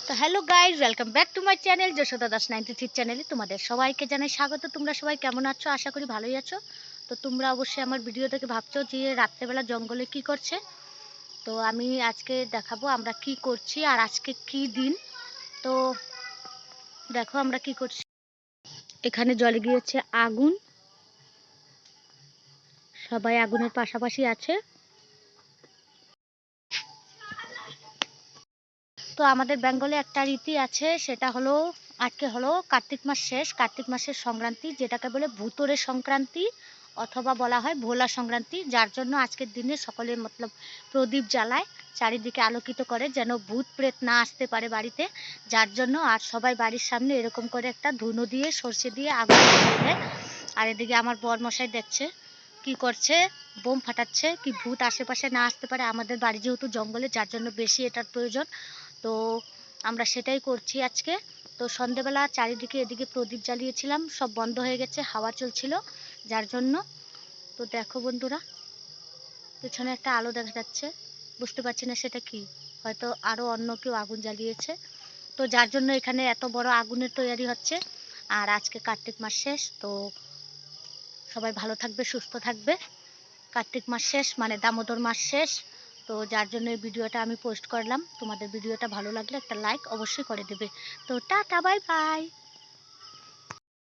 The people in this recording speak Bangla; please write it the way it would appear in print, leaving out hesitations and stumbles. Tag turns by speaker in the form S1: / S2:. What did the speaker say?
S1: তো hello guys, welcome back to my channel Jashoda Das 93 চ্যানেলে তোমাদের সবাইকে জানাই স্বাগত। তোমরা সবাই কেমন আছো? আশা করি ভালোই আছো। তো তোমরা অবশ্যই আমার ভিডিও থেকে ভাবছো যে রাত্রেবেলা জঙ্গলে কি করছে। তো আমি আজকে দেখাবো আমরা কি করছি আর আজকে কি দিন। তো দেখো আমরা কি করছি। এখানে জ্বলে গিয়েছে আগুন, সবাই আগুনের পাশাপাশি আছে। তো আমাদের বেঙ্গলে একটা রীতি আছে, সেটা হলো আজকে হলো কার্তিক মাস শেষ, কার্তিক মাসের সংক্রান্তি, যেটাকে বলে ভূতরের সংক্রান্তি অথবা বলা হয় ভোলা সংক্রান্তি। যার জন্য আজকের দিনে সকলে মতলব প্রদীপ জ্বালায়, চারিদিকে আলোকিত করে যেন ভূত প্রেত না আসতে পারে বাড়িতে। যার জন্য আর সবাই বাড়ির সামনে এরকম করে একটা ধুনো দিয়ে সর্ষে দিয়ে আগুন জ্বালিয়ে দেয়। আর এদিকে আমার বর মশাই দেখছে কি করছে, বোম ফাটাচ্ছে কি ভূত আশেপাশে না আসতে পারে। আমাদের বাড়ি যেহেতু জঙ্গলে, যার জন্য বেশি এটার প্রয়োজন। তো আমরা সেটাই করছি আজকে। তো সন্ধেবেলা চারিদিকে এদিকে প্রদীপ জ্বালিয়েছিলাম, সব বন্ধ হয়ে গেছে, হাওয়া চলছিল যার জন্য। তো দেখো বন্ধুরা, পেছনে একটা আলো দেখা যাচ্ছে, বুঝতে পারছি না সেটা কি, হয়তো আরও অন্য কেউ আগুন জ্বালিয়েছে। তো যার জন্য এখানে এত বড় আগুনের তৈরি হচ্ছে। আর আজকে কার্তিক মাস শেষ, তো সবাই ভালো থাকবে, সুস্থ থাকবে। কার্তিক মাস শেষ মানে দামোদর মাস শেষ। তো যার জন্য এই ভিডিওটা আমি পোস্ট করলাম। তোমাদের ভিডিওটা ভালো লাগলে একটা লাইক অবশ্যই করে দেবে। তো টাটা, বাই বাই।